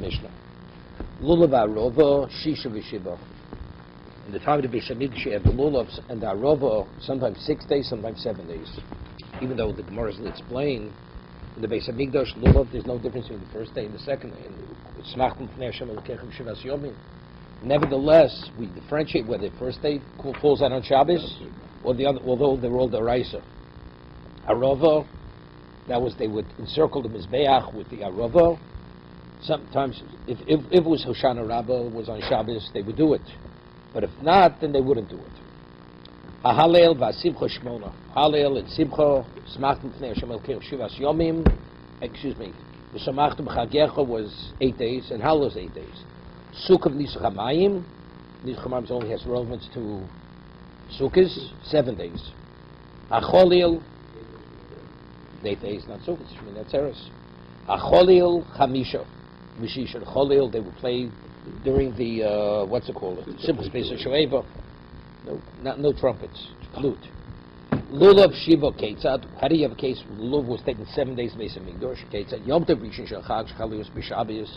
Mishnah. Lulav Arova, Shisha V'Shiva. In the time of the Beis Hamikdash, you have the lulavs and the Arova, sometimes 6 days, sometimes 7 days. Even though the Gemara will explain, in the Beis Hamikdash, lulav, there's no difference between the first day and the second day. Nevertheless, we differentiate whether the first day falls out on Shabbos or the other, although they're all deraisa. Arova, that was they would encircle the Mizbeach with the Arova. Sometimes, if it was Hoshana Rabbah, was on Shabbos, they would do it. But if not, then they wouldn't do it. Halel v'asimcha shmona. Halel and simcha, smachtim pnei Hashem elkeich shivas yomim. Excuse me. The samachtim chagecha was 8 days, and Halel was 8 days. Sukkah Nisach HaMayim. Nisach HaMayim only has relevance to Sukkahs, 7 days. Acholil, 8 days, not Sukkahs, Shemini Atzeres. Acholil Chamisha. Mishisha. Acholil, they would play during the, what's it called? Simple space of Shoeva. No trumpets, flute. Lulav Shiva Ketzad. How do you have a case where Lulav was taken 7 days Beis Hamikdash? Ketzad. Yom Tov Rishon Shel Chag Shchalius B'Shabbos.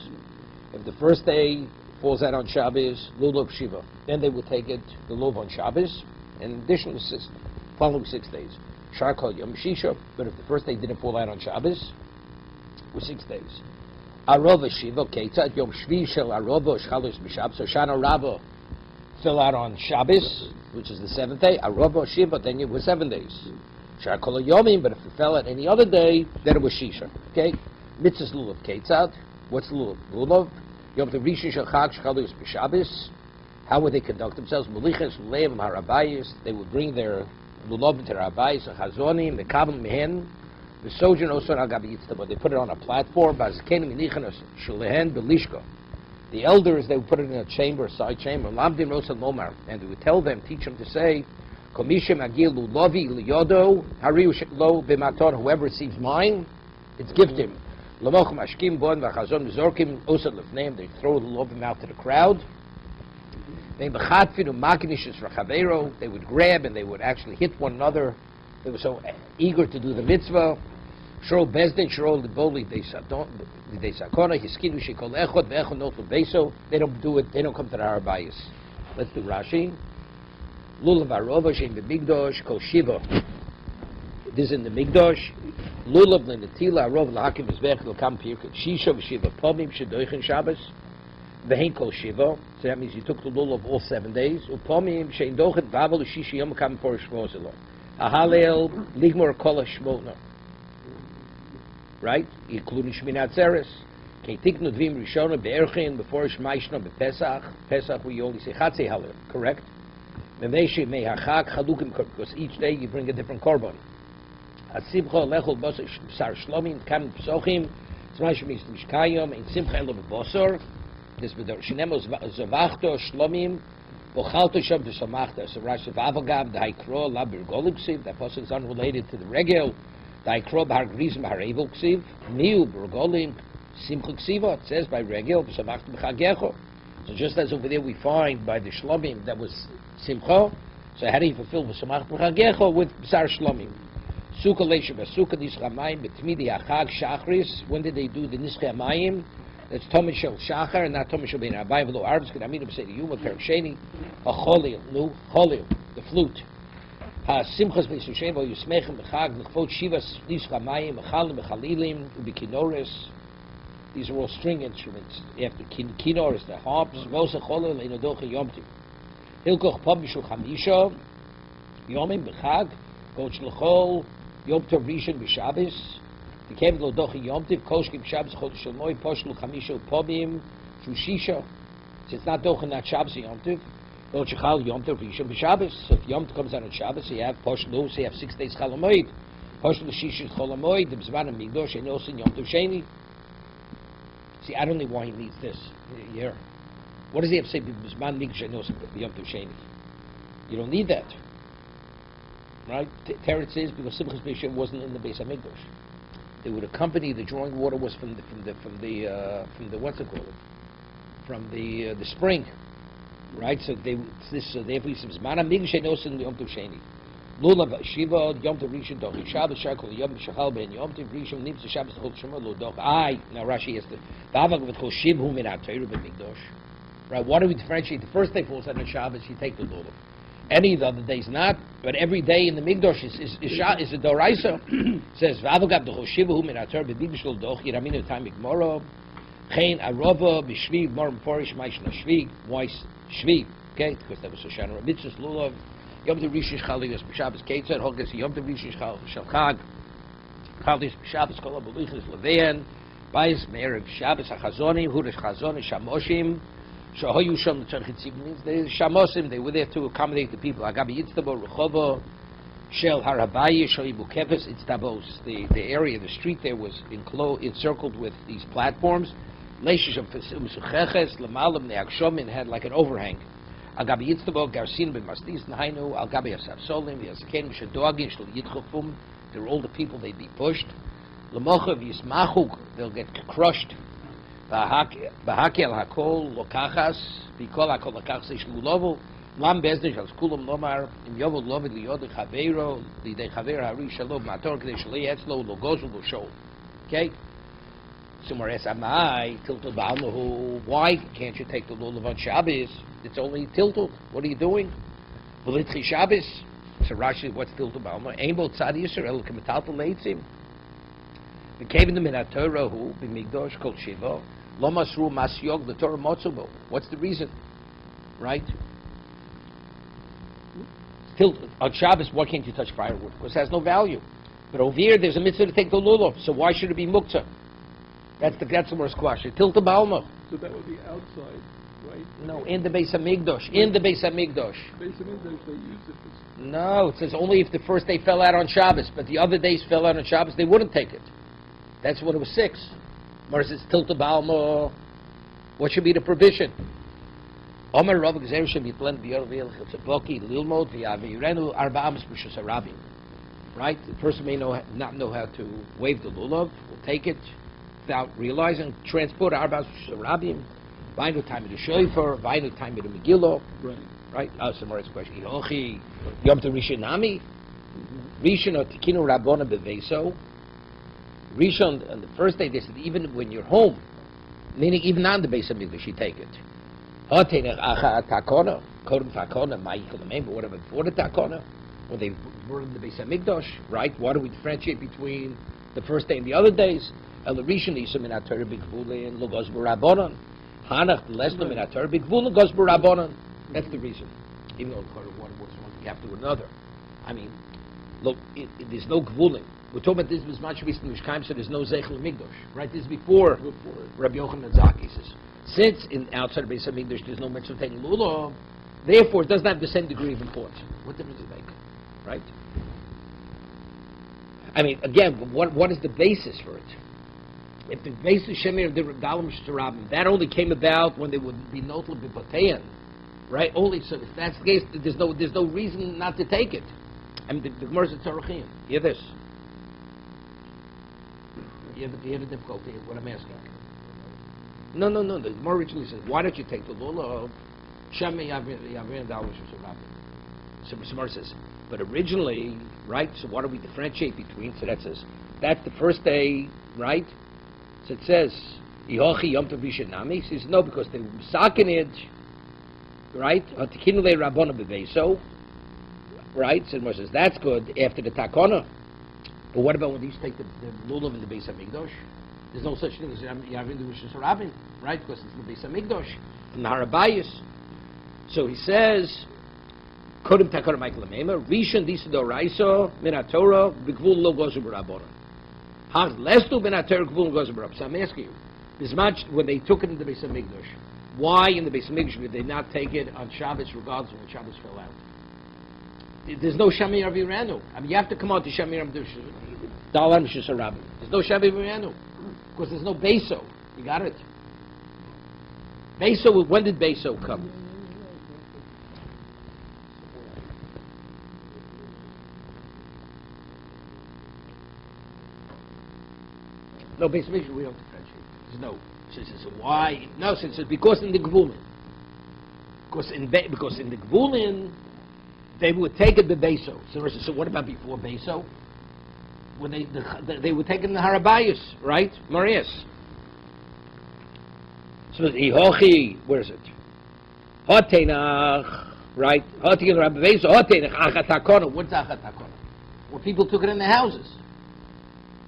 If the first day falls out on Shabbos, Lulav Shiva. Then they would take it, the Lulav on Shabbos, and in addition, following 6 days. Sharkal Yom Shisha. But if the first day didn't fall out on Shabbos, it was 6 days. Arova Shiva Ketzad. Yom Shvi Shel Arova Shchalius B'Shabbos. So Shana Rabbah fell out on Shabbos, which is the 7th day. Arova Shiva, then it was 7 days. Sharkal Yomim. But if it fell out any other day, then it was Shisha. Okay? Mitzvahs Lulav Ketzad. What's Lulav? Lulav. Yom Tov Rishon Shel Chag Shchalius B'Shabbos. How would they conduct themselves? Meliches Leim Harabayis. They would bring their lulav into their abayis, Chazonim, the Kabbalah Mehen, the Sojan Osor Al Gabi Yitztaba. They put it on a platform. Bazkenim Minichanos Shalehen Belishka. The elders, they would put it in a chamber, a side chamber. Lamdim Rosa Lomar, and they would tell them, teach them to say, Komishem Agil Lulavi Liyodo Hariu Lo B'Mator. Whoever receives mine, it's gift him. They throw the lulav out to the crowd. They would grab and they would actually hit one another. They were so eager to do the mitzvah. They don't do it, they don't come to the Harabayis. Let's do Rashi. Lulav Arova Shem B'Migdosh Kol Shiva. This is in the Migdosh. Lulav Lenatila Arov Lahakim Mizbech L'Kam Pirkut Shisha V'Shiva Pomim Shedoichin Shabbos V'Hein Kol Shiva. So that means you took the lulav all 7 days. Upomim Shein Dochet Vavel Shisha Yom Kam For Shmozelo Ahalel Ligmor Kol Shmona. Right, including Shemini Atzeres. Keitik Nudvim Rishona Be'erchin before Shmaishna Be'Pesach. Pesach we only say Chatzei Halel. Correct. Memeishi Mehachak Chalukim, because each day you bring a different korban. Atzibcha lechol bosor b'sar shlomim kam psochim tzmai shemis mishkayom in simcha elo b'bosor this bedor shenemo zavachto shlomim vochalto sham v'samachta. So Rashi v'avagav the haikro la bergol ksiv. That pasuk is unrelated to the regel. The haikro b'har grizim b'har evil ksiv miu bergolim simcha ksiva. It says by regel v'samachta b'chagecho. So just as over there we find by the shlomim that was simcha. So how do you fulfill v'samachta b'chagecho with b'sar shlomim? Sukkah leisha b'sukkah nischa hamayim b'tmidi achag shachris. When did they do the nischa hamayim? That's Tomid Shel Shachar and not Tomid Shel Bein Abayim V'lo Arvis. Could I mean to say to you, Perik Sheni, a cholil, cholil, the flute. Ha simchas b'Yisrael v'yusmechem b'chag l'chvot shivas nischa hamayim b'chalim b'chalilim u'b'kinores. These are all string instruments. You have the kinores, the harps. V'osa cholil einodocha yomtiv. Hilkoch pom b'shul chamisha yomim b'chag koch l'chol Yom Tov Rishon b'Shabbos. The came lo dochi Yom Tov koshkim Shabbos chodesh Elmoi poshlu chamisha pomim shushisha. So it's not dochi not Shabbos Yom Tov. Lo shechal Yom Tov Rishon b'Shabbos. So if Yom Tov comes out on Shabbos, so you have poshlu. So you have 6 days chalamoid. Poshlu shisha chalamoid. The b'zman amigdosh and also Yom Tov Sheni. See, I don't know why he needs this here. What does he have to say? B'zman amigdosh and also Yom Tov Sheni. You don't need that. Right? Teretz is because Simchas B'Shem wasn't in the Beis Hamikdash. They would accompany the drawing water was from the what's it called? From the spring, right? So therefore he says Mana Migdash Enos in the Yom Tov Sheni. Lulav Shiva, Yom Tov Rishon, Doch Shabbos, Shakol Yom Shachal Ben Yom Tov Rishon, Nimtz Shabbos Chol Shema Lo Doch. Now Rashi has to. V'avak v'chol Shibhu Min HaTorah B'Mikdash. Right? Why do we differentiate? The first day falls on Shabbos, you take the Lulav. Any of the other days not, but every day in the Mikdash is a Doraisa. Says V'avak v'chol Shibhu Min HaTorah B'Mikdash Lo Doch. Yiraminu Time Mikmoro. Chain Arova B'Shvi Mar Mforish Ma'ishna Shvi. Why Shvi? Okay, because that was Shoshana Mitzvahs Lulav. Yom Tov Rishon Chaligas B'Shabbos Ketzad Hogas Yom Tov Rishon Shalchag Chaligas B'Shabbos Kol HaBelichas Levein Bayis Me'erev Shabbos HaChazonim Hudash Chazonim Shamoshim Shahoyu Sham Tzarchitzim means the Shamosim, they were there to accommodate the people. Agabi Yitztabo Rechovo Shel Harabayi Shalibu Kefes Itztabos, the area, the street there was encircled with these platforms. Leishish of Mesucheches Lamalim Neakshomin had like an overhang. Agabi Yitztabo Garsin Ben Mastis Nahainu Al-Gabi Asapsolim Yazaken Shadogin Shel Yitchofum. They're all the people, they'd be pushed. Lamochav Yismachuk, they'll get crushed. Bahaki Al-Hakol Lokachas Bikol Hakol Lokachas Shmulovo Lam Beznish Al Skulam Lomar Im Yovod Lovid Liyod Chaveiro Lidei Chaver Hari Shalom Mator Kedei Shalei Etzlo Logozu Losho. Okay? Somewhere else, Amai Tiltul Ba'almahu. Why can't you take the lulav on Shabbos? It's only tiltul. What are you doing? V'litchi Shabbos. So Rashi, what's tiltul ba'alma? Ein bo tzad Yisrael k'metaltal leitzim. V'kevin min haTorah hu b'migdosh kol shiva lo masru masyog the Torah motzubo. What's the reason? Right? Tiltul on Shabbos. Why can't you touch firewood? Because it has no value. But over here, there's a mitzvah to take the lulav. So why should it be muktzah? That's the worst question. Tiltul ba'alma. So that would be outside. Right? No, in the Beis Hamikdash. In the Beis Hamikdash. Beis Hamikdash, they use it for... No, it says only if the first day fell out on Shabbos, but the other days fell out on Shabbos, they wouldn't take it. That's when it was 6. Whereas it's Tilta Ba'alma. What should be the provision? Omer Rav Gezer should be blended the other Chitzaboki, Lilmod, V'Yavirenu, Arba'am Spishus Arabim. Right? The person may not know how to wave the lulav, will take it without realizing, transport Arba'am Spishus Arabim. Vainu time of the shofar, vainu time of the Megillah. Right? Oh, some more question. Yochi, Yom Tov Rishon Nami, Rishon or Tikinu Rabbona Beveso. Rishon on the first day. They said even when you're home, meaning even on the Beis Hamikdash, you take it. Hatenech acha takona, kodem takona, ma'ikol amein. But whatever before the takona, when they were in the Beis Hamikdash, right? Why do we differentiate between the first day and the other days? El Rishon Yisum in HaTorah B'Gvulei and Logos B'Rabbanon. Hanach Lesnom in HaTorah B'Gvulei Logos B'Rabbanon. That's the reason. Even though one was one after another. I mean, look, there's no Gvulim. We're talking about this was much recent Mishkaim, so there's no Zeichel Migdosh. Right? This is before Rabbi Yochanan Zaki says. Since outside of Beis Hamikdash there's no mitzvah taking lulav, therefore it doesn't have the same degree of importance. What difference does it make? Right? I mean, again, what is the basis for it? If the basis Shemir of the Dalam Shtarabim, that only came about when they would be notable b'Bateyan, right? Only so if that's the case, there's no reason not to take it. I mean, the Gemara is Tzarachim. Hear this. You have a difficulty in what I'm asking. No. The Gemara originally says, why don't you take the lulav? Shemini Yavin Dalam Shtarabim. So the Gemara says, but originally, right? So why do we differentiate between? So that says that's the first day, right? So it says Ihochi Yom Tov Rishon Nami. He says no, because they were sakin it, right? Hatikinu Rabbona Beveso, right? So it says that's good after the takona. But what about when they used to take the lulav in the Beis Hamikdash? There's no such thing as Yavin the Rishon Sarabim, right? Because it's the Beis Hamikdash in the Harabayis. So he says. Kodem takar Michael Amema, Rishon Disado Raiso, Minatora, Bigvul Lo Gozu Barabona. Haz Lestu Minator Gvul Gozu Barab. So I'm asking you, this much when they took it in the Beis Hamikdash, why in the Beis Hamikdash did they not take it on Shabbos, regardless of when Shabbos fell out? There's no Shamir Aviranu. I mean, you have to come out to Shamir Dalam Shisarabim. There's no Shamir Aviranu because there's no Beso. You got it. Beso. When did Beso come? No, basically we don't differentiate. There's no. Since it's why? No, since it's because in the Gvulin. Because in the Gvulin, right? Because in the Gvulin, right? So the Gemara says, why don't you take the lulav? Because it's Tilta Ba'alma. Why? No, since it's because in the Gvulin. Because in the Gvulin, right? So why do we differentiate? There's no. Since it's because in the Gvulin. They would take it to Beso. So what about before Beso? When they would take it in the Harabayas, right? Marias. So Ihochi, where is it? Hotenach, right? Hotenach Rabbi Beso, Hotenach Achatakona. What's Achatakona? Well, people took it in their houses.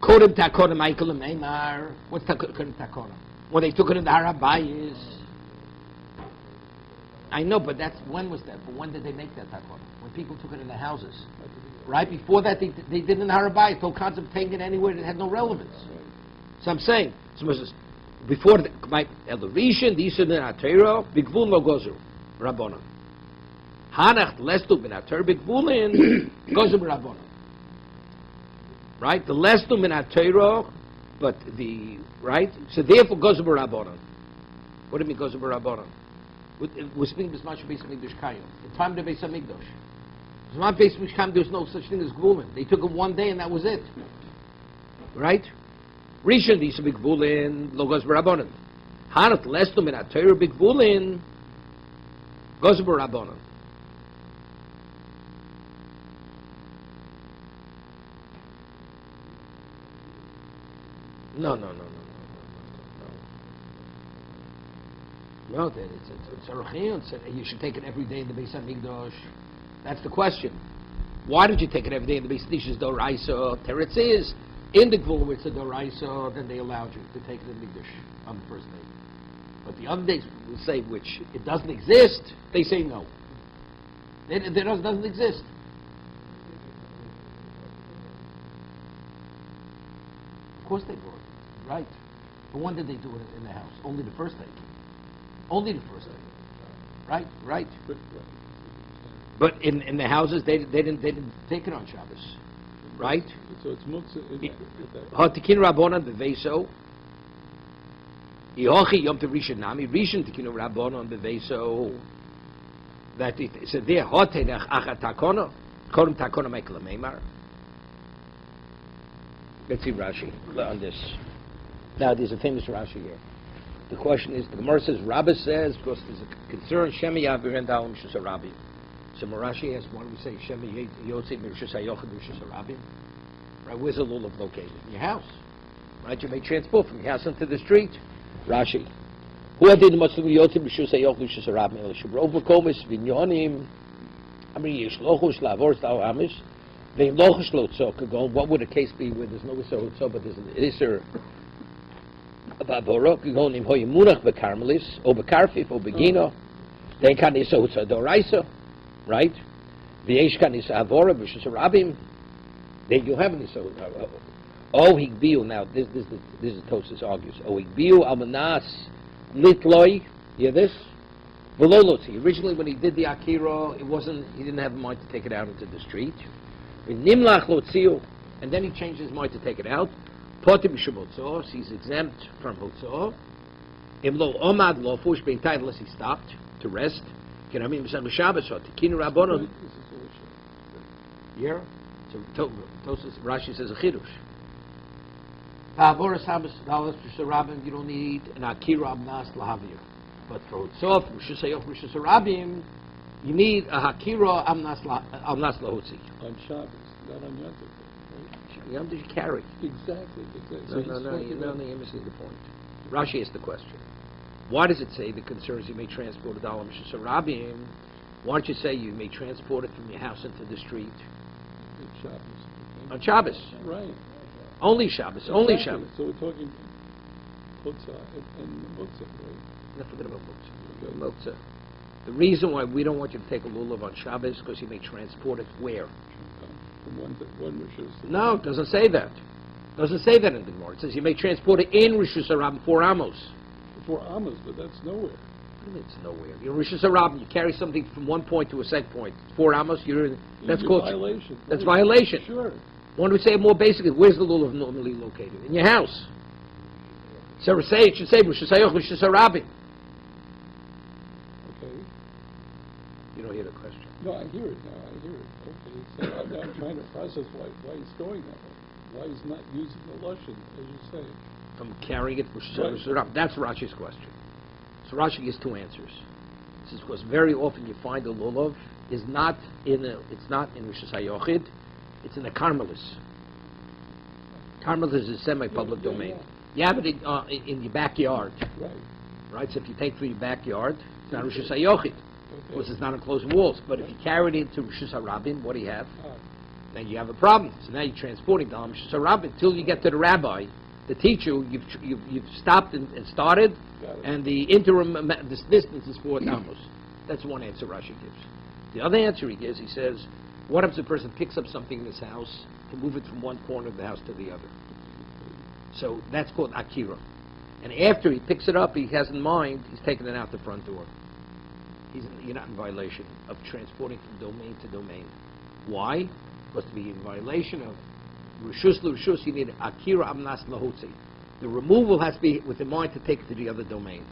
Kodem Takona Michael and Meimar. What's Kodem Takona? Well, they took it in the Harabayas. I know, but when was that? But when did they make that takona? When people took it in their houses. Right? Before that, they did it in the Harabayas. The whole concept of taking it anywhere that had no relevance. So I'm saying, before the Rishon, the Yisud and Atero, Bigvul no gozu, Rabbanon. Hanach lestu ben Atero Bigvulin, gozu Rabbanon. Right? The lestu ben Atero, but the, right? So therefore gozu Rabbanon. What do you mean gozu Rabbanon? We're speaking this much Beis Hamikdash Kayim. The time of the Beis Hamikdash. It's not Beis Hamikdash Kayim. There's no such thing as Gvulin. They took it one day and that was it. Right? Rishon Disa B'Gvulin Lo Goz B'Rabbanan. Hanat Lestum Min HaTorah B'Gvulin Goz B'Rabbanan. No. No, it's a rechiyun. You should take it every day in the Beis Hamikdash. That's the question. Why did you take it every day in the Beis Hamikdash? Doraisa. Teretz is in the Gvul where it's a Doraisa. Then they allowed you to take it in the Mikdash on the first day. But the other days we say which it doesn't exist. They say no. It doesn't exist. Of course they brought it, right? But when did they do it in the house? Only the first day. Only the first day, right. But in the houses they didn't take it on Shabbos, right? So it's muktzah. Hatikin Rabbanan beveso. Ihochi Yom Tov Rishon Nami Rishon Tikin Rabbanan beveso. That it said there Hotenach Achat Takona Kodem Takona Michael Meimar. Let's see Rashi on this. Now there's a famous Rashi here. The question is, the Gemara says, Rabbi says, because there's a concern, Shemi Yavir and Dalam Shus Rabbi. So Marashi asks, why do we say Shemi Yotzi Mirshus Hayochad Mirshus Rabbi? Right, where's the lulav located? In your house. Right, you may transport from your house into the street. Rashi. Who did the Muslim Yotzi Mirshus Hayochad Mirshus Rabbi? El Shabrov Makomis, Vinyonim, Amri Yishlochush Lavor Stau Amish, Vein Lochush Lotzok, Kagon. What would a case be where there's no Isser, but there's an Isser? About Borok, you go in Hoyemunach bekarmelis, or bekarfif, or begino. Then can is so doraisa, right? V'yesh kan is avora v'shus rabim. Then you have any so. Oh higbiu. Now this is Tosas argues. Oh higbiu almanas litloi. Hear this? Veloloti. Originally, when he did the akira, he didn't have a mind to take it out into the street. Nimlach lotziu, and then he changed his mind to take it out. He's exempt from Hotzah. Imlo Omad Lofush being tied unless he stopped to rest. Can I mean Shabbos or Tikin Rabbanon? Yeah. So Rashi says a chidush. Ta'avoras Shabbos Dalas Rabim. You don't need an Akira Abnas Lahavir. But for Hotzah, Rishus Hayoch Rishus Rabim, you need a Hakira Abnas Lahotzi. On Shabbos, not on Yom Tov. Yom Tov you carry. Exactly. No, you're missing the point. Rashi asked the question. Why does it say the concerns you may transport a dalam shesarabim? Why don't you say you may transport it from your house into the street? Shabbos. Okay. On Shabbos. Right. Only Shabbos. Exactly. Only Shabbos. So we're talking Chutzah and Muktzah, right? No, forget about Muktzah. The reason why we don't want you to take a lulav on Shabbos is because you may transport it where? From one Rishus. No, it doesn't say that. It doesn't say that in the Gemara. It says you may transport it in Rishus Harabim 4 amos. 4 amos, but that's nowhere. It's nowhere. You're Rishus Harabim. You carry something from one point to a second point. 4 amos. That's called violation. That's violation. Sure. Why don't we say it more basically? Where's the lulav normally located? In your house. So it should say Rishus Harabim. Okay. You don't hear the question. No, I hear it now. Okay, so I'm trying to process why he's going that way. Why he's not using the lashon, as you say. From carrying it for Right. That's Rashi's question. So Rashi gives 2 answers. This is because very often you find a lulav is not it's not in Rishus HaYochid, it's in the Carmelis. Carmelis is a semi-public domain. You have it in your backyard. Right? So if you take from your backyard, it's not Rishus HaYochid. Of course, it's not enclosed walls. But if you carry it into Rishus HaRabim, what do you have? Then you have a problem. So now you're transporting the Rishus HaRabim until you get to the rabbi, the teacher. You've stopped and started, and the interim this distance is 4 amos. That's one answer Rashi gives. The other answer he gives, he says, what if the person picks up something in his house to move it from one corner of the house to the other? So that's called akira. And after he picks it up, he has in mind, he's taking it out the front door. You're not in violation of transporting from domain to domain. Why? Because to be in violation of Rishus l'Rishus, you need akira amnas lahotzi. The removal has to be with in mind to take it to the other domain.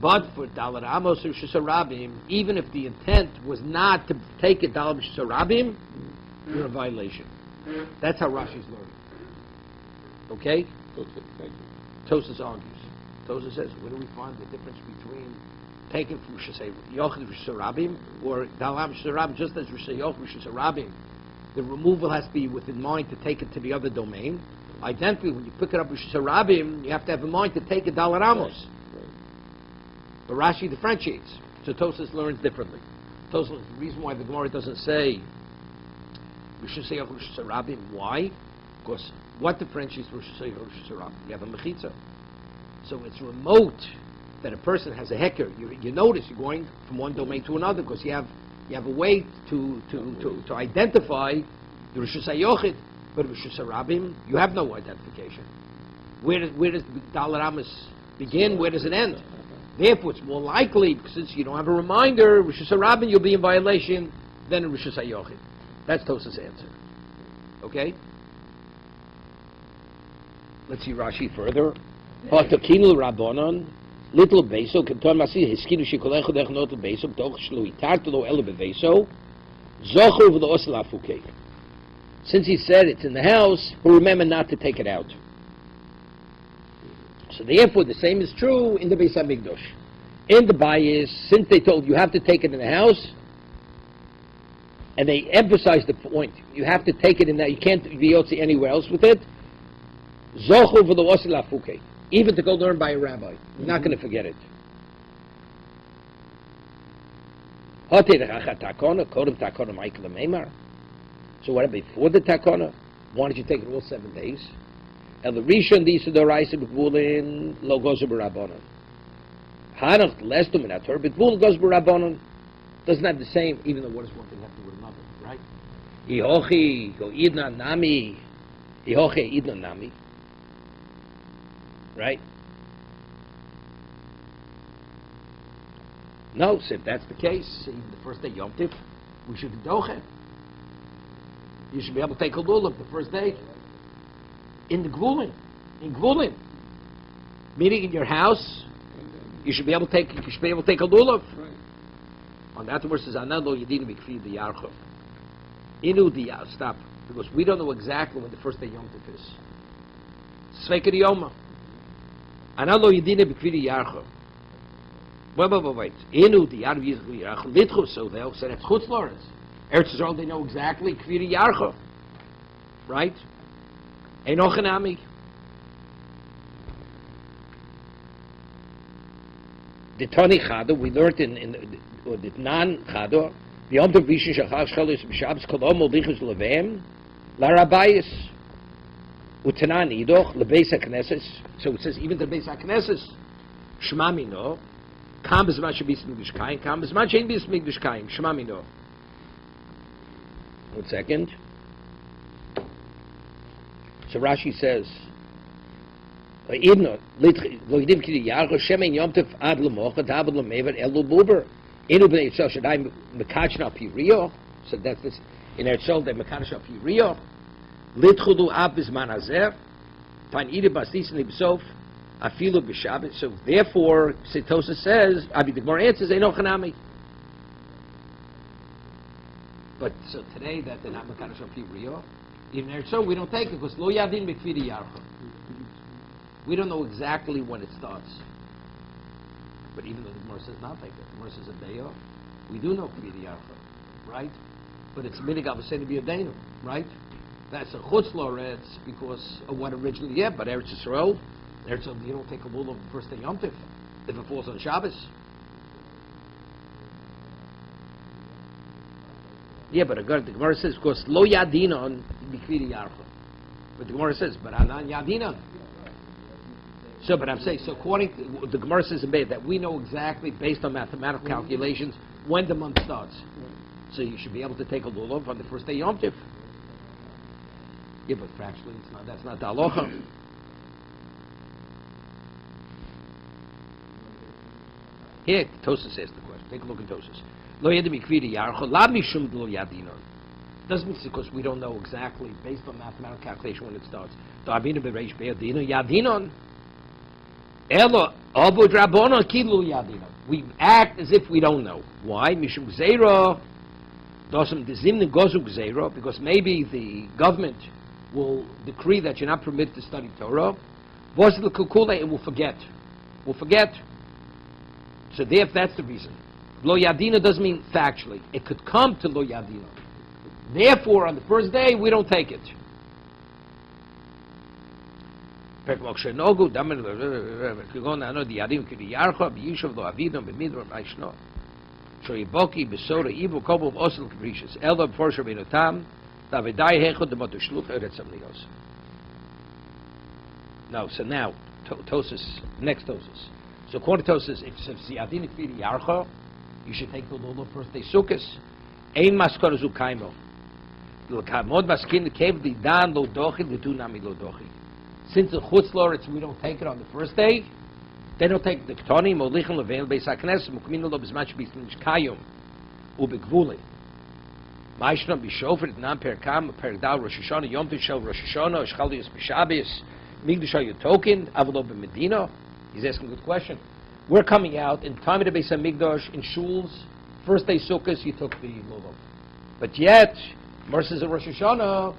But for Dalar Amos or Rishus HaRabim, even if the intent was not to take it Dalar Rishus HaRabim, you're in violation. That's how Rashi's learning. Okay? Tosas argues. Tosas says, where do we find the difference between taking from Rishus HaRabim or Dalar Rishus HaRabim, just as Rishus HaRabim, the removal has to be within mind to take it to the other domain. Identically, when you pick it up Rishus HaRabim, you have to have in mind to take it Dalar Amos. But Rashi differentiates. So Tosas learns differently. Tosas, the reason why the Gemara doesn't say Rishus HaRabim, why? Because what differentiates Rishus HaRabim? You have a mechitza. So it's remote that a person has a hecker. You notice you're going from one domain to another because you have a way to identify the Rishus HaYochid. But Rishus HaRabim, you have no identification. Where does the Dalar Amos begin? Where does it end? Therefore, it's more likely, since you don't have a reminder, Rishus HaRabim, you'll be in violation than in Rishus HaYochid. That's Tosas' answer. Okay? Let's see Rashi further. Ha'takinu Rabbanon, little beso, kenton masi, hiskinu shikolecho dech not beso, toch shlo itartelo ele beveso, zochu v'lo osel afukei. Since he said it's in the house, but remember not to take it out. So therefore, the same is true in the Beis HaMikdash. In the Bayis, since they told you have to take it in the house, and they emphasize the point, you have to take it in there, you can't be yotzi anywhere else with it, zochu v'lo osel afukei. Even to go learn by a rabbi. You're not going to forget it. So what before the takona? Why don't you take it all 7 days? And the rishon these are the rice b'gvulin lo gozer b'rabbanon. Hanach lestum in ator b'gvul gozer b'rabbanon doesn't have the same, even though what does one thing have to do with another, right? Ihochi go idna nami, ihochi idna nami, right? No, so if that's the case, even the first day Yom Tif, we should be doche. You should be able to take a lulav the first day in the gvulin, meaning in your house. You should be able to take. You should be able to take a lulav. On that verse says, "Anado yedinu b'kfi the yarchov." Inu the stop, because we don't know exactly when the first day Yom Tif is. Sveika Yoma. Anado yedinu b'kfi the yarchov. Wait. Inu the yarchov litchus, so they'll say that's chutz lawrence. Eretz Yisrael, they know exactly Kviri Yarcha, right? Einochanami. The Tani Chado, we learned in the non Chado, the Yom Tov Rishon Shachar Shalos B'Shabbos Kolom Moldichus Leveim LaRabayis Utanan Idoch LeBeis HaKnesses. So it says even the Beis HaKnesses Shema Mino Kam B'Zman Shebis Migdashkayim Kam B'Zman Shein Bis Migdashkayim Shema Mino. 1 second. So Rashi says, so that's this in Eretz they mekadosh al piriyo litchudu ab bizman hazer pan ide bastis nibsof afilu b'shabbat. So therefore, Setosa says, the Gemara answers, Einochanami. But so today that they're not mekadosh al piriyo, even Eretz we don't take it because lo yadin b'kfiri yarcha. We don't know exactly when it starts. But even though the Gemara says not take it, the Gemara says a day off. We do know Kviri Yarcha, right? But it's minig avosenu b'yadeinu, right? That's a chutz loretz because of what originally, yeah, but Eretz Yisrael, you don't take a lulav the first day Yom Tif if it falls on Shabbos. Yeah, but the Gemara says, of course, lo yadinon b'kviri yarcha. But the Gemara says, but anan yadinon. So, but I'm saying, so according to the Gemara says in Beit that we know exactly, based on mathematical calculations, when the month starts. So you should be able to take a lulav on the first day Yom Tif. Yeah, but fractionally, that's not the halacha. Here, Tosas asks the question. Take a look at Tosas. Lo yadim ikviri yarcho, la mishum lo yadinon. Doesn't mean it's because we don't know exactly, based on mathematical calculation, when it starts. Da'abinu bereish be'yadinon, yadinon. Elo, avod rabbonon kilu yadinon. We act as if we don't know. Why? Mishum gzeira, dosam dezimne gozu gzeira, because maybe the government will decree that you're not permitted to study Torah. Vosel kukule, and will forget. Will forget. So therefore, that's the reason. Lo yadina doesn't mean factually. It could come to lo yadina. Therefore, on the first day, we don't take it. No, so now, Tosis, next Tosis. So according to Tosis, if Ziyadin Kviri Yarcha, you should take the lulav first day Sukkos. Ein maskor zu kaimo. L'kamod maskin kev di dan lo dochi l'du nami lo dochi. Since the chutz loretz we don't take it on the first day, they don't take the ktonim or lichem levein beis haknes mukmin lo b'zman shebistin kayum ubegvuli. Ma'ishna b'shofer nan per kam per dal Rosh Hashanah Yom Tov shel Rosh Hashanah shchaliyos b'Shabbos migdash yotokin avlo b'Medina. He's asking a good question. We're coming out in time of the Beis Hamikdash in shuls. First day Sukkot, you took the lulav. But yet, verses of Rosh Hashanah,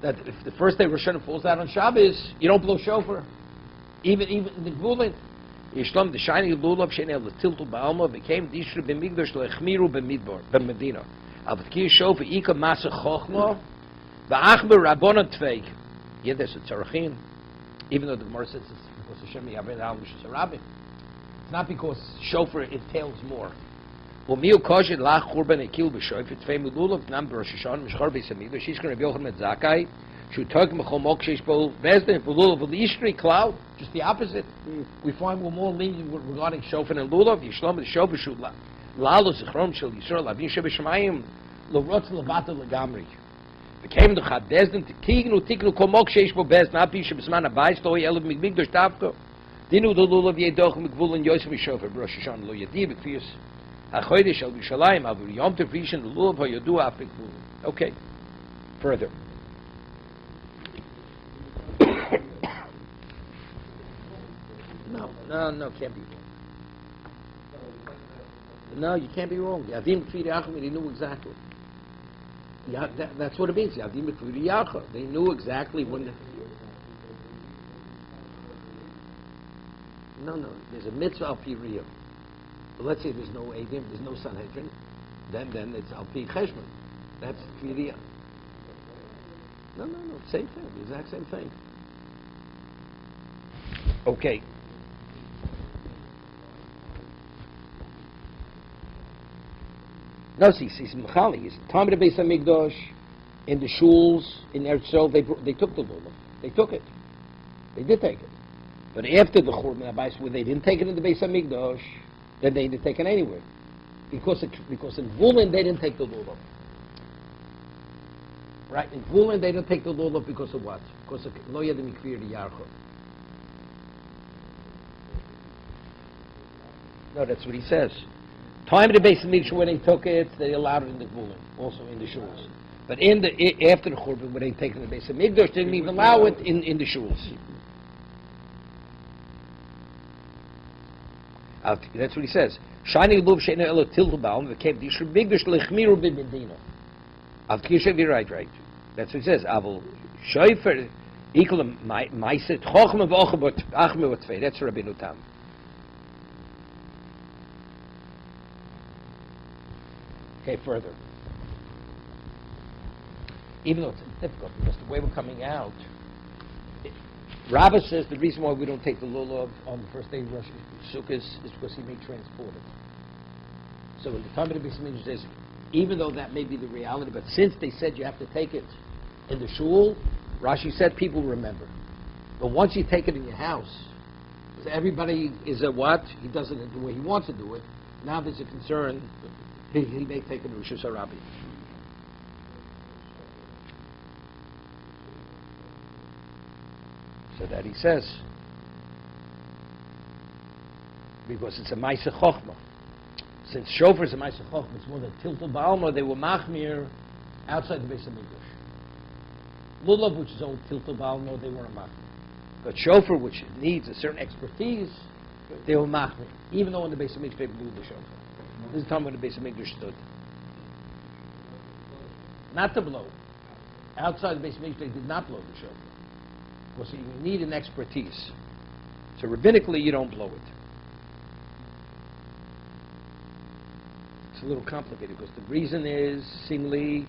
that if the first day Rosh Hashanah falls out on Shabbos, you don't blow shofar. Even in the Gvulin. Yishlam, the shining lulav, she'en el tiltul ba'alma, became dishru b'mikdash le'echmiru b'midbar, b'medina. Avtkir shofar, ika masa chochma, va'achber rabbonon tveig. Yeah, there's a tzarachin. Even though the Gemara says it's because of Shemini, it's not because shofar entails more. She's going to be cloud. Just the opposite. We find we're more lenient regarding shofar and lulav. Yishlom the shofar should lalo zichron shel Yisrael avin shebeshamayim lovrotz levato legamri. Became the chadezden to kignu tiknu komok sheish bo bez not be shebesman abayis lo yelav migmigdosh tavko. Dinu the lulav yedoch migvul and yosef shofar Rosh Hashanah lo yadi b'kfiyus. Okay, further. No, can't be wrong. No, you can't be wrong. Yadim Kfiri Yacha, they knew exactly. Yeah, that's what it means. Yadim Kfiri Yacha. They knew exactly when the... No, there's a mitzvah al piriyah. But let's say there's no Eidim, there's no Sanhedrin, then it's Al Pi Cheshbon. That's Kviriya. No, same thing, the exact same thing. Okay. No, see, Mechali is time of the Beis Hamikdash, in the shuls, in Eretz Yisrael, they took the lulav. They took it. They did take it. But after the Churban Abayis, where they didn't take it in the Beis Hamikdash, then they didn't take it anywhere. Because in Vulin they didn't take the lulav. Right? In Vulin they didn't take the lulav because of what? Because of Lo Yadim Kviri Yarcha. No, that's what he says. Time of the Beis Hamikdash when they took it, they allowed it in the Vulin, also in the shuls. But after the Churban, when they take it in the Beis Hamikdash, they didn't even allow it in the shuls. That's what he says. Shiny luv sheina elo tilbaum v'kev dishur bigdish lechmiru b'medina. Avtkir be right. That's what he says. Avol shoifer equal ma'aset chochma v'ochabot achme v'tzvei. That's Rabbeinu Tam. Okay, further. Even though it's difficult, because the way we're coming out, Rabbah says the reason why we don't take the lulav on the first day of Rosh Sukkot is because he may transport it. So in the time of the Beis Hamikdash says, even though that may be the reality, but since they said you have to take it in the shul, Rashi said people remember. But once you take it in your house, so everybody is a what? He does it the way he wants to do it. Now there's a concern he may take it to Rosh Hashanah. So that he says, because it's a Maaseh Chochmah. Since shofar is a Maaseh Chochmah, it's more than Tiltul Ba'alma, they were machmir outside the Beis Hamikdash. Lulav, which is old Tiltul Ba'alma, they weren't machmir. But shofar, which needs a certain expertise, they were machmir. Even though in the Beis Hamikdash they blew the shofar. This is the time when the Beis Hamikdash stood. Not to blow. Outside the Beis Hamikdash they did not blow the shofar. Because you need an expertise. So rabbinically, you don't blow it. It's a little complicated because the reason is seemingly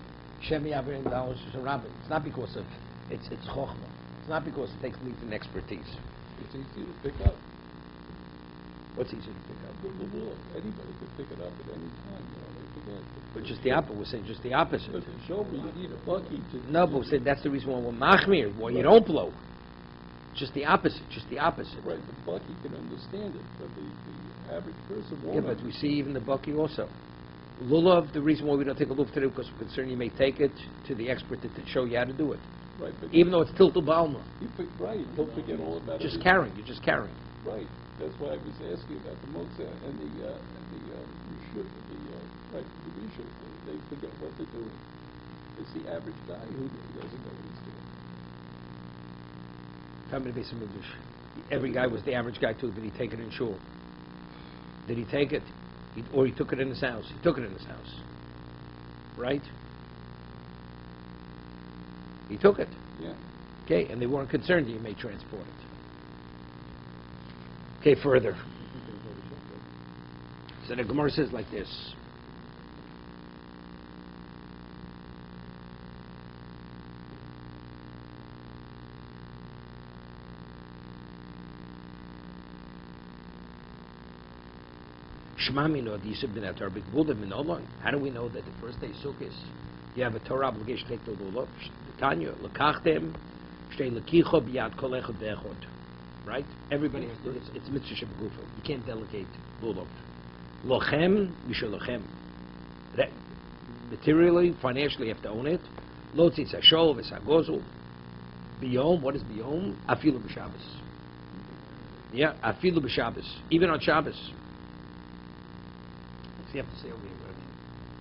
Shemi Avrim Dalash Rabbi. It's not because of it's chokhmah. It's not because it takes needs an expertise. It's easy to pick up. What's easy to pick up? The wool. Anybody can pick it up at any time. They forget. But just the opposite. We're saying just the opposite. But to show me you need a bucky to. No, but we're saying that's the reason why we're machmir. Why you don't blow. Just the opposite. Just the opposite. Right. The bucky can understand it, but the average person won't. Yeah, but we see even the bucky also. Lulav, the reason why we don't take a lulav today because we're concerned you may take it to the expert to show you how to do it. Right, but even though it's tiltul ba'alma. Right, don't forget all about it. Just carrying, you're just carrying. Right, that's why I was asking about the motzah and the rishut, right, the rishut. They forget what they're doing. It's the average guy who doesn't know what he's doing. How many Beis Hamikdash? Every guy was the average guy too. Did he take it in shul? Did he take it? Or he took it in his house. He took it in his house. Right? He took it. Yeah. Okay, and they weren't concerned that you may transport it. Okay, further. So the Gemara says like this. How do we know that the first day of Sukkot you have a Torah obligation to take the lulav? Tanya, lekachtem, shtei lekicho biyad kol echad ve'echad. Right? Everybody has to. It's mitzvah shebegufa. You can't delegate lulav. Lochem, mishalochem. Materially, financially, you have to own it. Lo tzitz hashol v'sagozu. Biyom, what is biyom? Afilu b'Shabbos. Yeah, afilu b'Shabbos. Even on Shabbos. So you have to say over here, I mean,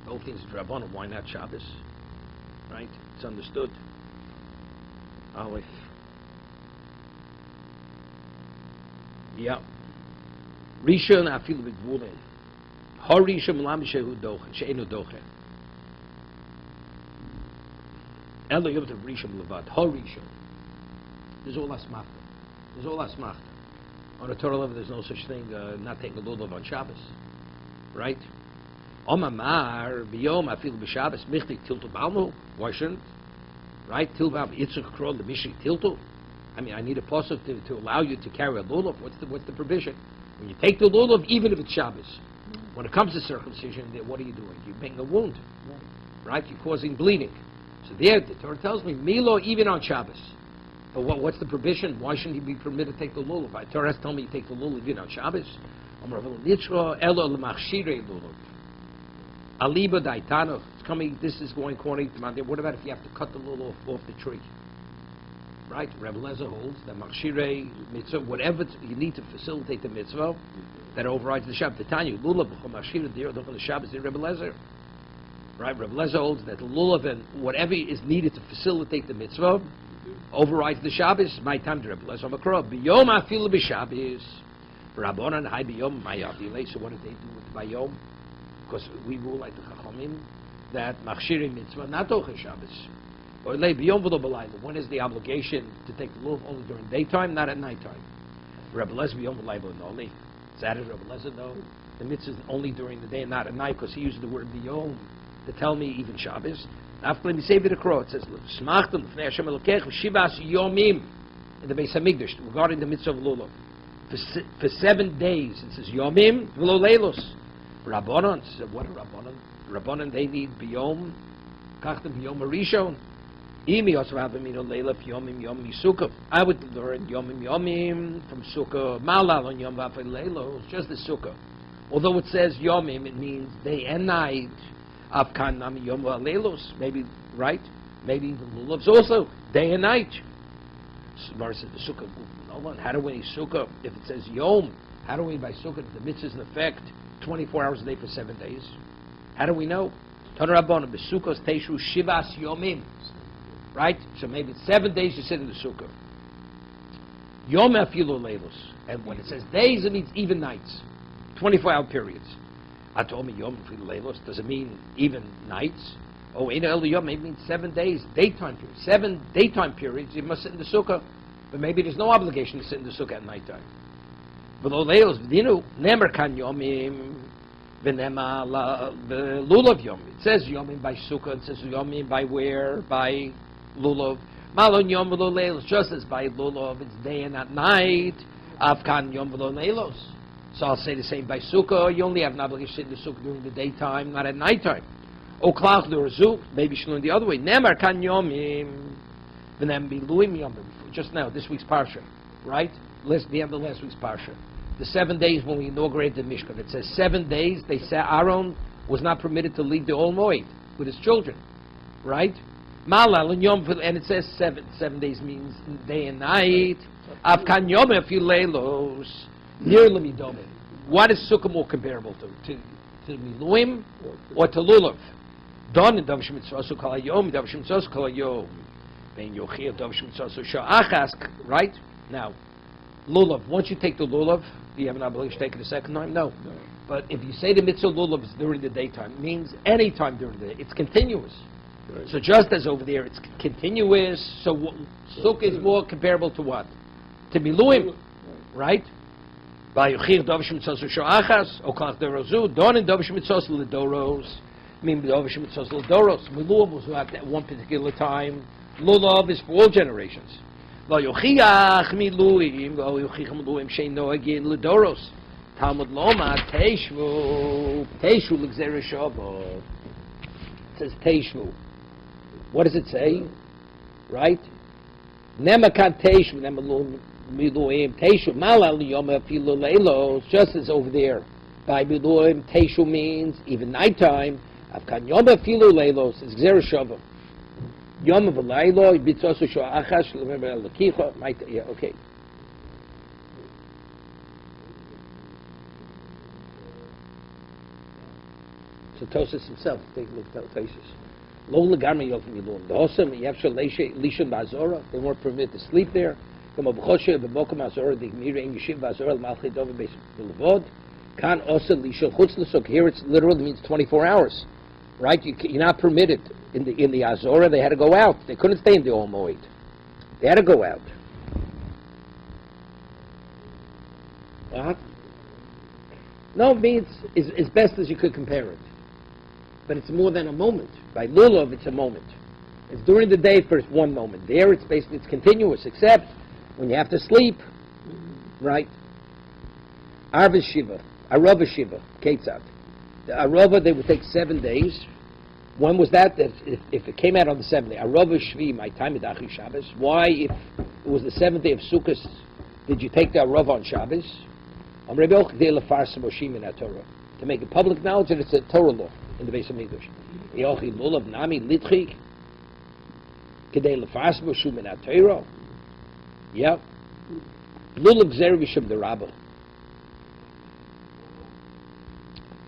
the whole thing's Drabbana, why not Shabbos? Right? It's understood. Aleph. Yeah. Rishon afilu b'gvulin. Ha rishon m'lam shehu dochen, she'enu dochen. Elo yom tev rishon levad. Ha rishon. There's all asmachta. There's all asmachta. On a Torah level, there's no such thing, not taking a lulav on Shabbos. Right? Omamar biyom afil b'Shabbos michti tiltu balmu. Why shouldn't? Right? Tilvav itzuk krol the mishri tiltu. I mean, I need a pasuk to allow you to carry a lulav. What's the provision? When you take the lulav, even if it's Shabbos, when it comes to circumcision, what are you doing? You're making a wound, right? You're causing bleeding. So there, the Torah tells me milo even on Shabbos. But what's the provision? Why shouldn't he be permitted to take the lulav? The Torah has told me you take the lulav even on Shabbos. Aliba daitano. It's coming. This is going according to Monday. What about if you have to cut the lulav off the tree? Right? Rebbe Lezer holds that machshirei mitzvah, whatever you need to facilitate the mitzvah, that overrides the Shabbat. The Tanya lulav b'chol machshirei the Shabbat is Rebbe Lezer. Right? Rebbe Lezer holds that the lulav and whatever is needed to facilitate the mitzvah overrides the Shabbos. My time to Rebbe Lezer makro b'yom afilu b'Shabbos. Rabbanan hay b'yom mayavile. So what did they do with Bayom? Because we rule like the Chachamim that machshirei mitzvah not tochen Shabbos. Or lay b'yom v'lo b'layla. When is the obligation to take the lulav? Only during daytime, not at nighttime. Rebbe Lezer b'yom v'layla noli. Is that it, Rebbe Lezer? No. the mitzvah is only during the day and not at night, because he used the word biyom to tell me even Shabbos. After let me say the crow, it says Smachtem Lefnei Hashem Elokech Shivas Yomim in the Beis Hamikdash regarding the mitzvah of lulav. For 7 days it says Yomim v'lo leilos. Rabbanon, so what are Rabbanon? Rabbanon, they need biyom kachtem biyom arishon. Imi also have amino leila yomim yomim sukkah. I would learn yomim yomim from sukkah malal on yom v'afay leilos, just the sukkah. Although it says yomim, it means day and night. Afkan nami yom v'leilos, maybe right? Maybe the lulav's also day and night. Gemara says the sukkah. How do we sukkah if it says yom? How do we by sukkah the mitzvah is in effect 24 hours a day for 7 days? How do we know? Taner Rabbanan b'sukkos teishu shivas yomim. Right? So maybe it's 7 days you sit in the sukkah. Yom afilu leilos. And when it says days, it means even nights. 24-hour periods. I told me yom afilu leilos. Does it mean even nights? Oh, ein el yom, maybe it means 7 days, daytime periods. 7 daytime periods, you must sit in the sukkah. But maybe there's no obligation to sit in the sukkah at nighttime. But leilos, v'dinu, nemer kan yomim, v'nema lulav yom. It says yomim by sukkah, it says yomim by where? By lulav. Malon yom v'lo leilos, just as by lulav, it's day and at night. Avkan yom v'lo leilos. So I'll say the same by sukkah. You only have an obligation to sit in the sukkah during the daytime, not at nighttime. O klach l'orzuk, maybe you should learn the other way. Nemer kan yomim, v'nem biluim yomim. Just now, this week's parsha, right? The end of last week's parsha. The 7 days when we inaugurated the Mishkan. It says 7 days, they said Aaron was not permitted to leave the Ol Moed with his children, right? Malal and Yom, and it says 7. 7 days means day and night. Afkan Yom leilos near Lemidomim. What is Sukkah more comparable to Miluim or to Lulav? Don in Dav Shemitzvah Kol Hayom, Dav Shemitzvah Kol Hayom. Right? Now, lulav, once you take the lulav, do you have an obligation to take it a second time? No. But if you say the mitzvah lulav is during the daytime, it means any time during the day. It's continuous. Right. So just as over there, it's continuous. So sukkah is more comparable to what? To miluim, right? By yochir dav shemitzvah shoachas, oklach derozu, don and dav shemitzvah ledoros. I mean, dav shemitzvah ledoros. Miluim was at one particular time. Lulav is for all generations. Talmud loma teishvu l'gzera shabbat. It says teishvu. What does it say? Right? Nemakan teishvu miluim teishvu malal yom afilu leilos. Just as over there by miluim teishvu means even nighttime. Avkan yom afilu leilos is gzera shabbat. Yom v'laylo bitzosu sho'achas remember l'kicha. Yeah, okay. So Tosas himself, take a look at Tosas. Lo legarmi yofim yilum. The hosam yavshal lishon ba'azora. They weren't permitted to sleep there. Kama b'choshe b'mokum ba'azora the gemira in yeshiv ba'azora l'malchei dovim beis b'levod. Kan osa lishon chutz l'suk. Here it's literally means 24 hours. Right? You're not permitted. In the Azora, they had to go out. They couldn't stay in the Ol Moed. They had to go out. What? No, it means as best as you could compare it. But it's more than a moment. By Lulav, it's a moment. It's during the day for 1 moment. There, it's basically continuous, except when you have to sleep. Right? Arva Shiva, Arava Shiva, Ketzat. The Arava, they would take 7 days. When was that? If it came out on the 7th day, Arava Shvi, my time at Achi Shabbos. Why, if it was the 7th day of Sukkot, did you take the Arava on Shabbos? To make it public knowledge that it's a Torah law in the Beis Hamikdash. Yochi lulav nami litchi kedei lefars b'shu min haTorah. Yeah, lulav gzera b'shem derabah.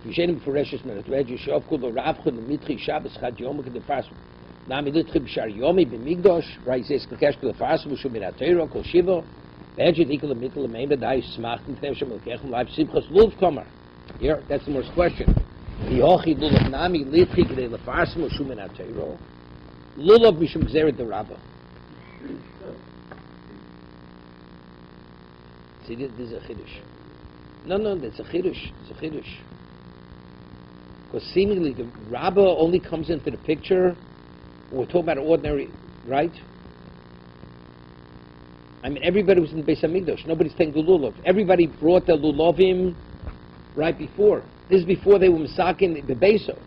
Yishenim b'foreshes min haTorah yishav kol v'ravchu l'mitchi Shabbos chad yom kedei lefars nami litchi b'shar yomi b'mikdash. Right, says l'kesh kedei lefars b'shu min haTorah kol shiva. Here, that's the most question. Lulav mishum gzeret derabah. See, this is a chiddush. No, that's a chiddush. It's a chiddush. Because seemingly the Rabbah only comes into the picture when we're talking about ordinary, right? I mean, everybody was in the Beis Hamikdash. Nobody's taking the lulav. Everybody brought the lulavim right before. This is before they were masakin the beso.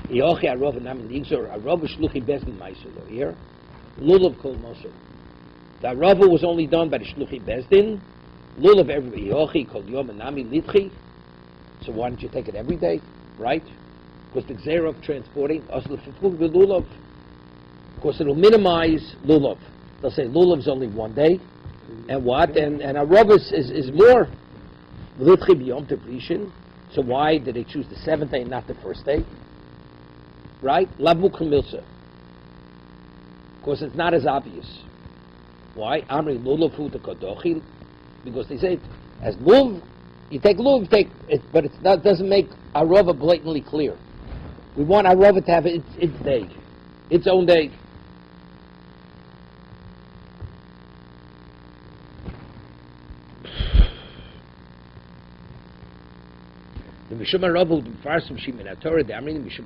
Yochi arov and namin digzor arov shluchi bezdin ma'isolo. Here, lulav kol moser. The arov was only done by the shluchi bezdin. Lulav every yochi kol yom and nami litchi. So why don't you take it every day, right? Because the gzera of transporting asla fifuk the lulav. Because it'll minimize lulav. They'll say lulav's only one day, and what? And arov is more. Litchi b'yom tevrishin. So why did they choose the seventh day and not the first day? Right? Labuk milsa. Of course, it's not as obvious. Why? Amri lulav the kadochi. Because they say, as luv, you take luv, you take it, but it's not, doesn't make arova blatantly clear. We want arova to have its day, its own day. The Mishum Aravu, the Farsim Shemini Torah, the Amrin Mishum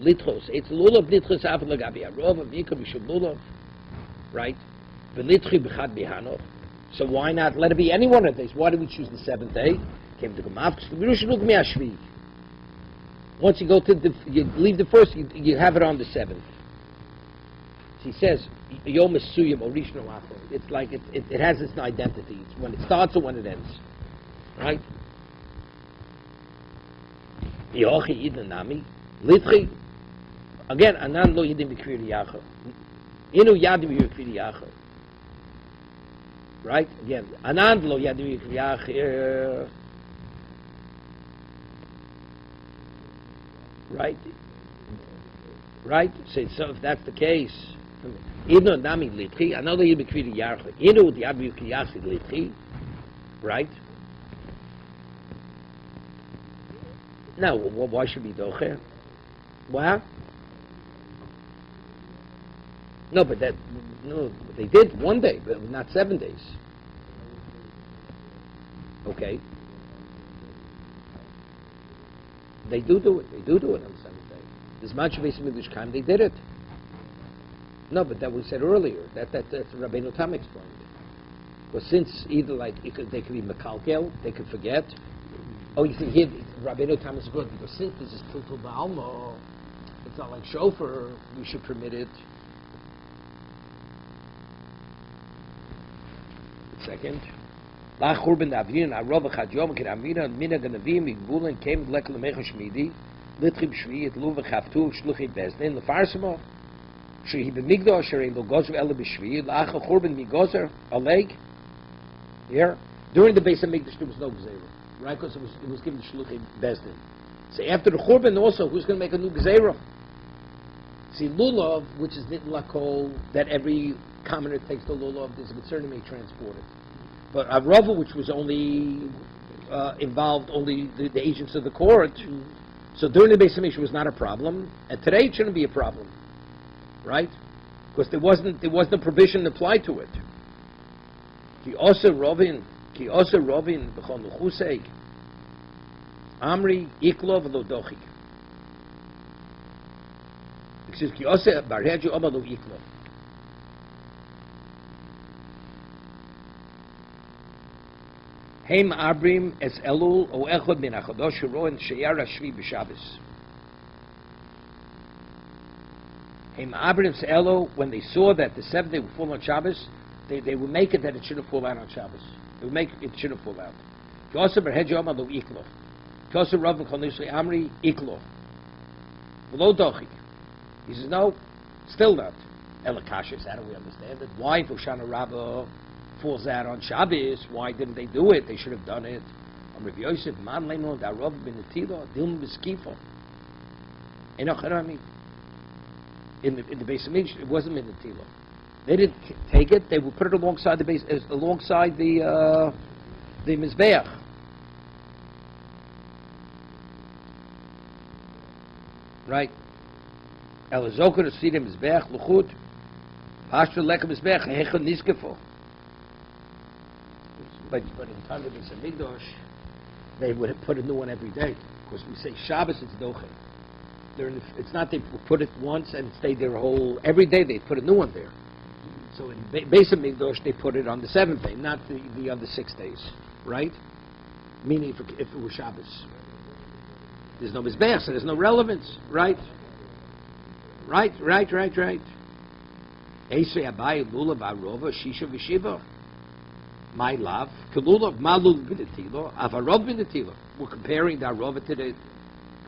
Litchos. It's lulav litchos after lagabi arova v'ikam Mishum lulav, right? V'litchi b'chad b'hanoch. So why not let it be any one of these? Why did we choose the seventh day? Came to Gemav. Once you go to you leave the first, you have it on the seventh. He says Yom Esuyim or Rishon Achor. It's like it has its identity. It's when it starts or when it ends, right? Yochi Idna Nami Litchi. Again, Anan lo Yidim B'Kvir Yachor. Inu Yadim B'Kvir Yachor. Right? Again, Anand lo Yadim B'Kvir Yachor. Right? Right? So if that's the case, Inu Nami Litchi. Anan lo Yidim B'Kvir Yachor. Inu Yadim B'Kvir Yachor Litchi. Right? Now, why should we docher? Why? No, but they did one day, but not 7 days. Okay. They do it. They do it on the 7th day. This much of English time, they did it. No, but that we said earlier. That's Rabbeinu Tam explained. Because since either like they could be mekalkel, they could forget. Oh, you see here, Rabbeinu Tam is good because since this is Tiltul Ba'alma, it's not like shofar, we should permit it. Second, La Churban Avin, Arova Chadjom, Kiramina, Mina Ganavim, Igbulan, came Lek Lemecha Shmidi, Litchim Shvi, Luva Chaftu, Shluchi Bezdin, Lefarsimo, Shehi Bemigdo, Sherei Logozu Ele Bishvi, La Churban Migozer, Aleg. Here, during the Beis Hamikdash there was no Gzeira, right? Because it was given to Shluchi Bezdin. So after the Churban also, who's going to make a new Gzeira? See, Lulav, which is Nitn Lakol, that every commoner takes the lulav, there's a concern to make transport it. But Arava, which was only involved only the agents of the court, so during the Beis Hamikdash was not a problem, and today it shouldn't be a problem, right? Because there wasn't a provision applied to it. Ki osa rovin b'chol nuchusei amri iklov lo dochi. Excuse me, ki osa barheju oma lo iklov. Heim Abrim es Elul o Echod min Achodosh Roen Sheyar Shvi b'Shabbos. Heim Abrim es Elul, when they saw that the 7th day would fall on Shabbos, they would make it that it shouldn't fall out on Shabbos. They would make it shouldn't fall out. Kosher Berhej Yom Alo Iklo. Kosher Rav Mechonishli Amri Iklo. Below Dochi. He says no, still not. Elakashis, how do we understand it? Why if Hoshana Rabbah falls out on Shabbos, why didn't they do it? They should have done it. On Rav Yosef, Man Leimon Darov Ben Netilo, Dilm Beskifo. In the Beis Hamikdash, it wasn't Ben Netilo. They didn't take it. They would put it alongside the base, alongside the Mizbeach. Right? Elazokah to see the Mizbeach Luchut. Pashtu Lekha Mizbeach Hechon Niskefo. But in the time of the Beis Hamikdash, they would have put a new one every day. Because we say Shabbos, it's doche. It's not they put it once and stay there every day they put a new one there. So in Beis Hamikdash they put it on the 7th day, not the other 6 days, right? Meaning if it was Shabbos. There's no Mizbeach, so there's no relevance, right? Right. Eisrei Abai Lulav Arova Shisha V'Shiva. My love, Kelulav Malul B'Netilo, Avarov B'Netilo. We're comparing the Arova to the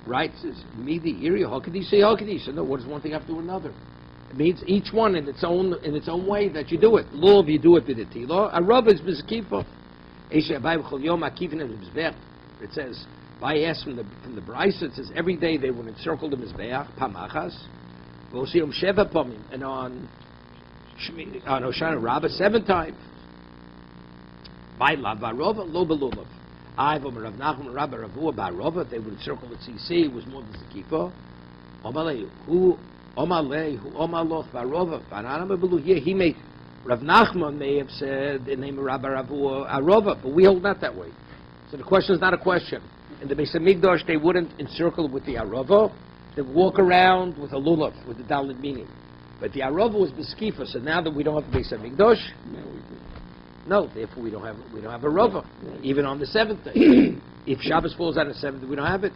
right. It says Midi Iri Hakadish say Hakadish. So no, what does one thing have to do with another? It means each one in its own way that you do it. Lulav you do it B'Netilo. Arova is B'Zekifa. Eisrei Abai B'Chol Yom Akivin and Mizbeach. It says by S from the Brisa. It says every day they would encircle the Mizbeach Pamachas. V'Osiyom Sheva Pamim, and on Hoshana Rabbah 7 times. By Lav Barova, Lo Belulav. I from Rav Nachman Rabba Ravua Barova, they would encircle the CC, it was more than Zekifa. Omalei, who Omaloch Barova, Banana Belu. Here he may, Rav Nachman may have said the name of Rabba Ravua Arova, but we hold not that way. So the question is not a question. In the Beis Hamikdash, they wouldn't encircle with the Arova, they would walk around with a lulav, with the Dalit meaning. But the Arova was Beskifa, so now that we don't have the Beis Hamikdash, no, therefore we don't have a Rova, even on the 7th day. If Shabbos falls on the 7th, we don't have it.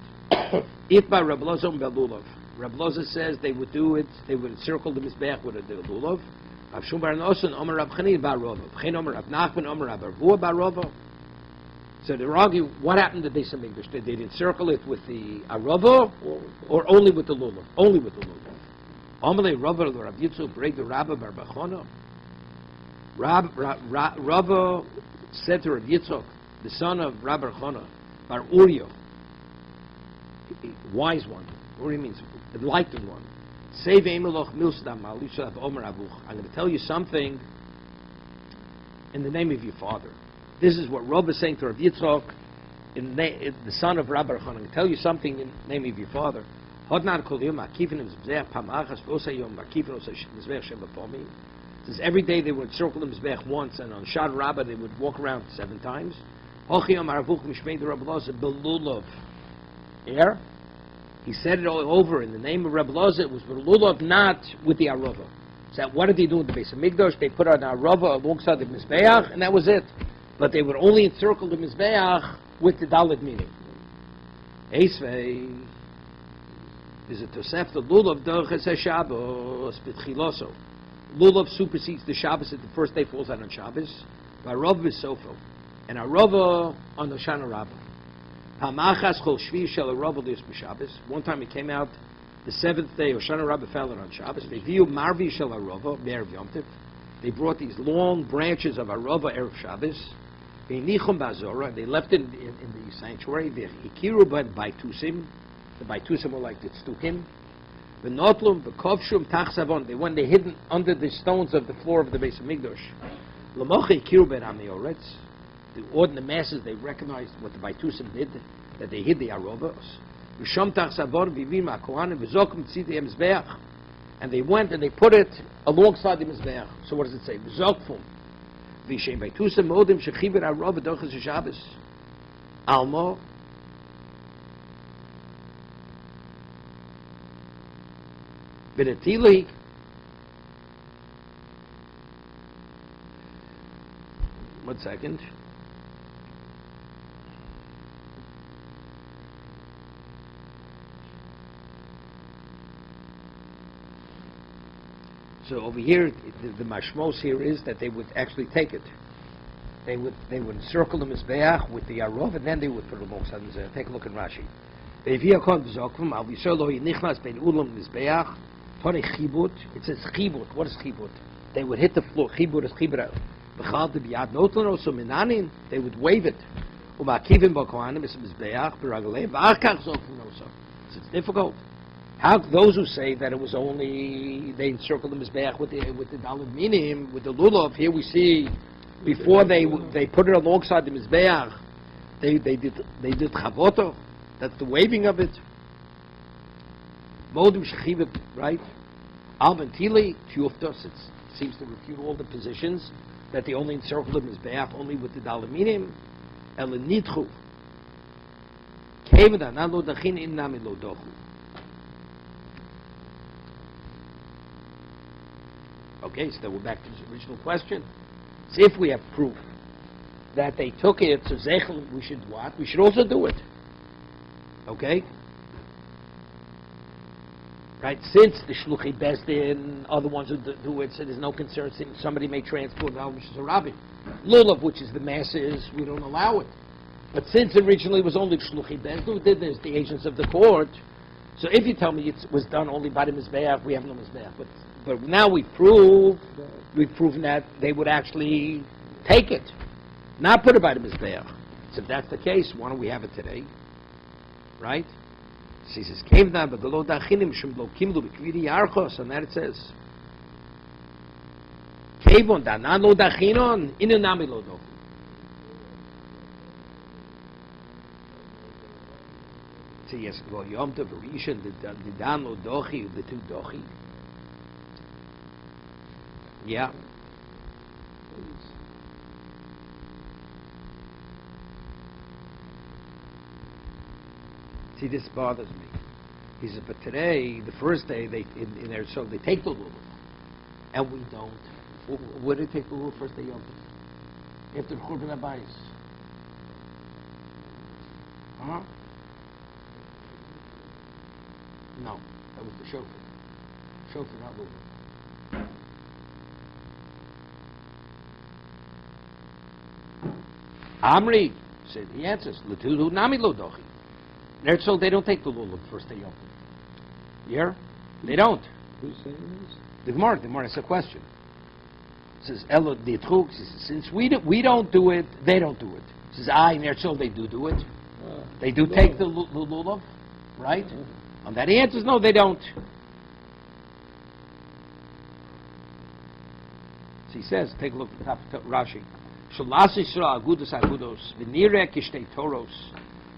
If by Reb Loza and Belulav, Reb Loza says they would do it, they would encircle the Mizbeach with the Lulav. Rav Shmuel bar Noson, Omer Rav Chanin bar Rova. V'chein Omer Rav Nachman, Omer Rav Arvua bar Rova. So they're arguing, what happened to the Beis Hamikdash? Did they encircle it with the Arova or only with the Lulav? Only with the Lulav. Omer Rava Rav Yitzchak break the Rabba bar Bachona. Rava said to Rav Yitzchak, the son of Rabbi Chana, Bar Uriah, wise one. Uriah means enlightened one. I'm going to tell you something in the name of your father. This is what Rava is saying to Rav Yitzchak, the son of Rabbi Chana. I'm going to tell you something in the name of your father. It says every day they would circle the Mizbeach once, and on Shad Rabbah they would walk around 7 times. He said it all over in the name of Rabbi Loza. It was Belulav, not with the Arova. So what did they do in the Beis Hamikdash? They put an Arova alongside the Mizbeach, and that was it. But they would only encircle the Mizbeach with the Dalit meaning. Eisvei is a Tosef the Lulav Doches Shabbos B'Tchiloso. Lulav supersedes the Shabbos if the first day falls out on Shabbos. Arova is Sofo. And Arova on Hoshana Rabbah. Hamachas Chol Shvi Shel Arova Lius B'Shabbos. One time it came out, the 7th day, Hoshana Rabbah fell out on Shabbos. They view Marvi Shel Arova, Me'erev Yom Tov. They brought these long branches of Arova Erev Shabbos. Ve'nichum Ba'Zorah. They left it in the sanctuary. Ve'ikiru Ba'Tusim. The Ba'Tusim were like the Stukim. V'notlum v'kovshum tachsavon. They went, they hidden under the stones of the floor of the Beis Hamikdash. L'mochi kiru ben amioretz. The ordinary masses, they recognized what the Ba'Tusim did, that they hid the Arovos. V'shom tachsavon v'vim ha'kohanim v'zokum tzidei mizbeach. And they went and they put it alongside the mizbeach. So what does it say? V'zokfum. V'shem Ba'Tusim modim shechiber Arova dochas Shabbos. Almo. B'netili. One second. So over here, the mashmos here is that they would actually take it. They would encircle the mizbeach with the arov, and then they would put it alongside the mizbeach. Take a look in Rashi. It says chibut. What is chibut? They would hit the floor. Chibut is chibra. They would wave it. It's difficult. How those who say that it was only they encircled the mizbeach with the dalit minim, with the lulav? Here we see before they put it alongside the mizbeach, they did chavoto. That's the waving of it. Modim shechivit, right? Alventili tiyuftos. It seems to refute all the positions that they only encircled the mizbeach only with the dalit minim. Elenitchu. Okay, so we're back to the original question. So if we have proof that they took it, so Zechel, we should what? We should also do it. Okay? Right? Since the Shluchi Bezdin, other ones who do it, so there's no concern, somebody may transport now, which is a rabbi. Lulav, which is the masses, we don't allow it. But since originally it was only Shluchi Bezdin who did this, the agents of the court, so if you tell me it was done only by the Mizbeach, we have no Mizbeach. But now we've proven that they would actually take it, not put it by the Mizbeach. So if that's the case, why don't we have it today? Right? So he says, and that it says, so yes, Yom Tov Rishon, the Dan Lo Dochi, the two Dochi. Yeah. See, this bothers me. He says, but today, the first day, they in their show, they take the lulav, and we don't. Where do they take the lulav first day Yom Tov? After the Churban Abayis. Huh? No, that was the shofar. Shofar, not lulav. Amri said, he answers, L'tudu nami lo dochi. So they don't take the lulav first day Yom Tov. Yeah? They don't. Who's saying this? The Gemara asks a question. It says, Elo ditruk, since we don't do it, they don't do it. It says, so they do it. They do take the lulav, right? On that he answers, no, they don't. So he says, take a look at the top of Rashi. Shalas Yisrael agudos agudos v'nireh kishtei toros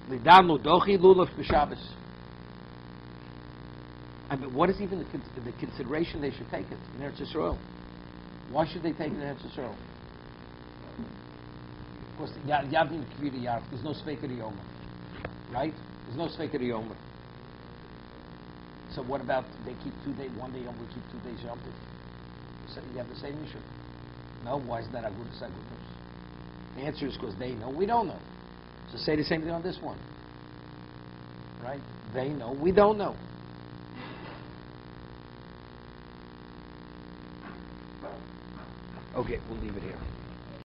lidan lo dochi lulav b'Shabbos. I mean, what is even the consideration they should take it in Eretz Yisrael? Why should they take it in Eretz Yisrael? Of course, Yavin Kvira Yarf, there's no Sveika Yoma, right? There's no Sveika Yoma. So what about they keep 2 days, 1 day Yom, we keep 2 days Yom? So you have the same issue. No, why is that agudos agudos? The answer is because they know, we don't know. So say the same thing on this one. Right? They know, we don't know. Okay, we'll leave it here.